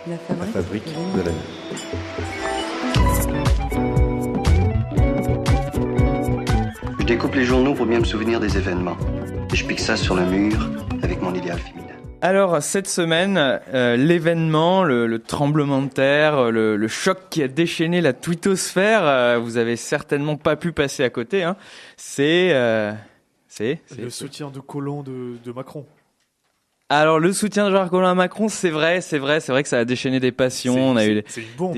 La fabrique de la nuit. Je découpe les journaux pour bien me souvenir des événements. Et je pique ça sur le mur avec mon idéal féminin. Alors, cette semaine, l'événement, le tremblement de terre, le choc qui a déchaîné la twittosphère, vous avez certainement pas pu passer à côté, hein. C'est le soutien de Collomb de Macron. Alors, le soutien de Jean-Marc Collomb à Macron, c'est vrai que ça a déchaîné des passions. On a eu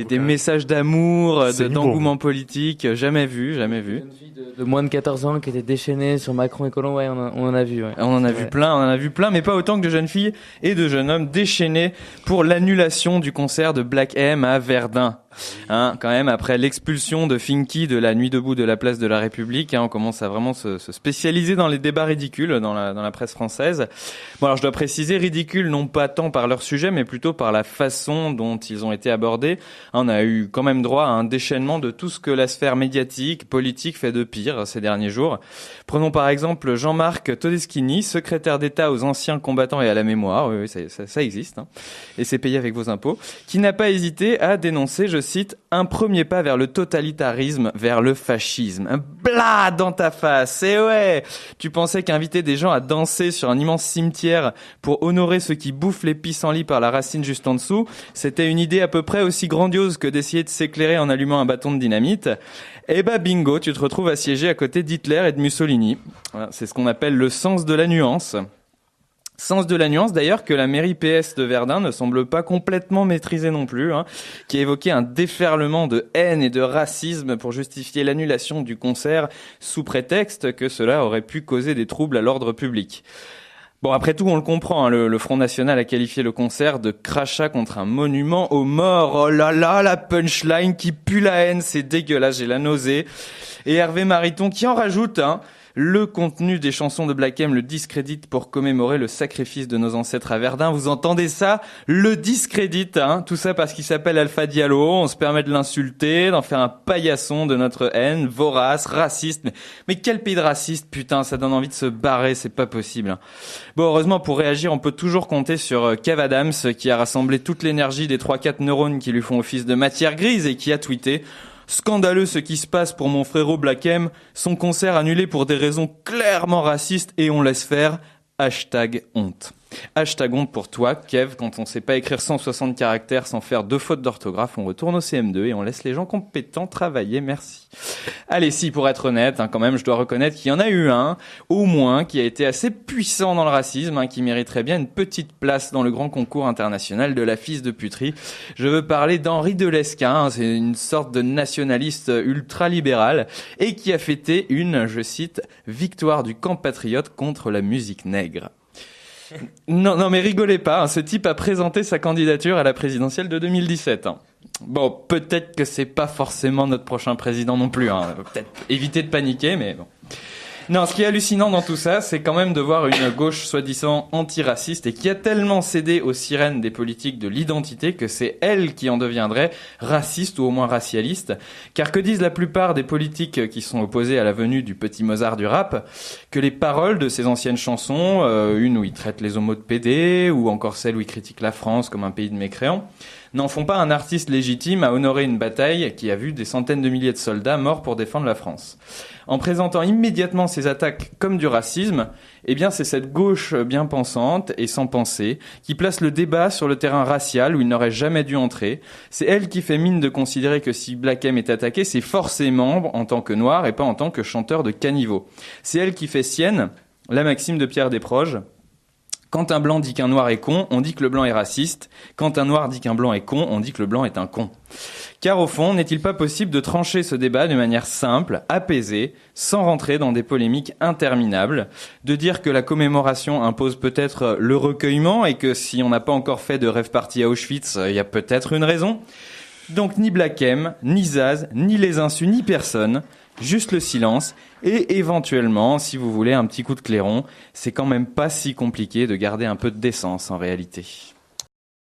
des messages d'amour, d'engouement politique, jamais vu. Une jeune fille de moins de 14 ans qui était déchaînée sur Macron et Collomb, ouais, on en a vu. Ouais. On en a vu plein, mais pas autant que de jeunes filles et de jeunes hommes déchaînés pour l'annulation du concert de Black M à Verdun. Hein, quand même, après l'expulsion de Finky de la Nuit debout de la place de la République, on commence à vraiment se spécialiser dans les débats ridicules dans la presse française. Bon, alors je dois préciser, ridicules non pas tant par leur sujet, mais plutôt par la façon dont ils ont été abordés. On a eu quand même droit à un déchaînement de tout ce que la sphère médiatique, politique fait de pire ces derniers jours. Prenons par exemple Jean-Marc Todeschini, secrétaire d'État aux anciens combattants et à la mémoire, oui, ça existe, hein, et c'est payé avec vos impôts, qui n'a pas hésité à dénoncer, je cite, un premier pas vers le totalitarisme, vers le fascisme. Blah dans ta face. Et ouais, tu pensais qu'inviter des gens à danser sur un immense cimetière pour honorer ceux qui bouffent les pissenlits par la racine juste en dessous, c'était une idée à peu près aussi grandiose que d'essayer de s'éclairer en allumant un bâton de dynamite. Eh ben bingo, tu te retrouves assiégé à côté d'Hitler et de Mussolini. Voilà, c'est ce qu'on appelle le sens de la nuance. Sens de la nuance d'ailleurs que la mairie PS de Verdun ne semble pas complètement maîtriser non plus, qui a évoqué un déferlement de haine et de racisme pour justifier l'annulation du concert sous prétexte que cela aurait pu causer des troubles à l'ordre public. Bon, après tout, on le comprend, le Front National a qualifié le concert de crachat contre un monument aux morts. Oh là là, la punchline qui pue la haine, c'est dégueulasse, j'ai la nausée. Et Hervé Mariton qui en rajoute, le contenu des chansons de Black M le discrédite pour commémorer le sacrifice de nos ancêtres à Verdun. Vous entendez ça? Le discrédite, tout ça parce qu'il s'appelle Alpha Diallo. On se permet de l'insulter, d'en faire un paillasson de notre haine, vorace, raciste. Mais quel pays de raciste, putain, ça donne envie de se barrer, c'est pas possible. Bon, heureusement, pour réagir, on peut toujours compter sur Kev Adams, qui a rassemblé toute l'énergie des 3-4 neurones qui lui font office de matière grise et qui a tweeté: scandaleux ce qui se passe pour mon frérot Black M, son concert annulé pour des raisons clairement racistes et on laisse faire. #honte. #honte pour toi, Kev, quand on sait pas écrire 160 caractères sans faire 2 fautes d'orthographe, on retourne au CM2 et on laisse les gens compétents travailler, merci. Allez, si, pour être honnête, quand même, je dois reconnaître qu'il y en a eu un, au moins, qui a été assez puissant dans le racisme, qui mériterait bien une petite place dans le grand concours international de la fils de puterie. Je veux parler d'Henri de Lesquen, c'est une sorte de nationaliste ultra-libéral, et qui a fêté une, je cite, victoire du camp patriote contre la musique nègre. Non, mais rigolez pas, ce type a présenté sa candidature à la présidentielle de 2017. Bon, peut-être que c'est pas forcément notre prochain président non plus, peut-être éviter de paniquer, mais bon. Non, ce qui est hallucinant dans tout ça, c'est quand même de voir une gauche soi-disant antiraciste et qui a tellement cédé aux sirènes des politiques de l'identité que c'est elle qui en deviendrait raciste ou au moins racialiste. Car que disent la plupart des politiques qui sont opposés à la venue du petit Mozart du rap? Que les paroles de ces anciennes chansons, une où ils traitent les homos de pédés, ou encore celle où ils critiquent la France comme un pays de mécréants, n'en font pas un artiste légitime à honorer une bataille qui a vu des centaines de milliers de soldats morts pour défendre la France. En présentant immédiatement ces attaques comme du racisme, eh bien c'est cette gauche bien pensante et sans pensée qui place le débat sur le terrain racial où il n'aurait jamais dû entrer. C'est elle qui fait mine de considérer que si Black M est attaqué, c'est forcément en tant que noir et pas en tant que chanteur de caniveau. C'est elle qui fait sienne la maxime de Pierre Desproges: quand un blanc dit qu'un noir est con, on dit que le blanc est raciste. Quand un noir dit qu'un blanc est con, on dit que le blanc est un con. Car au fond, n'est-il pas possible de trancher ce débat de manière simple, apaisée, sans rentrer dans des polémiques interminables, de dire que la commémoration impose peut-être le recueillement et que si on n'a pas encore fait de rave party à Auschwitz, il y a peut-être une raison. Donc ni Black M, ni Zaz, ni les insus, ni personne, juste le silence et éventuellement, si vous voulez, un petit coup de clairon. C'est quand même pas si compliqué de garder un peu de décence en réalité.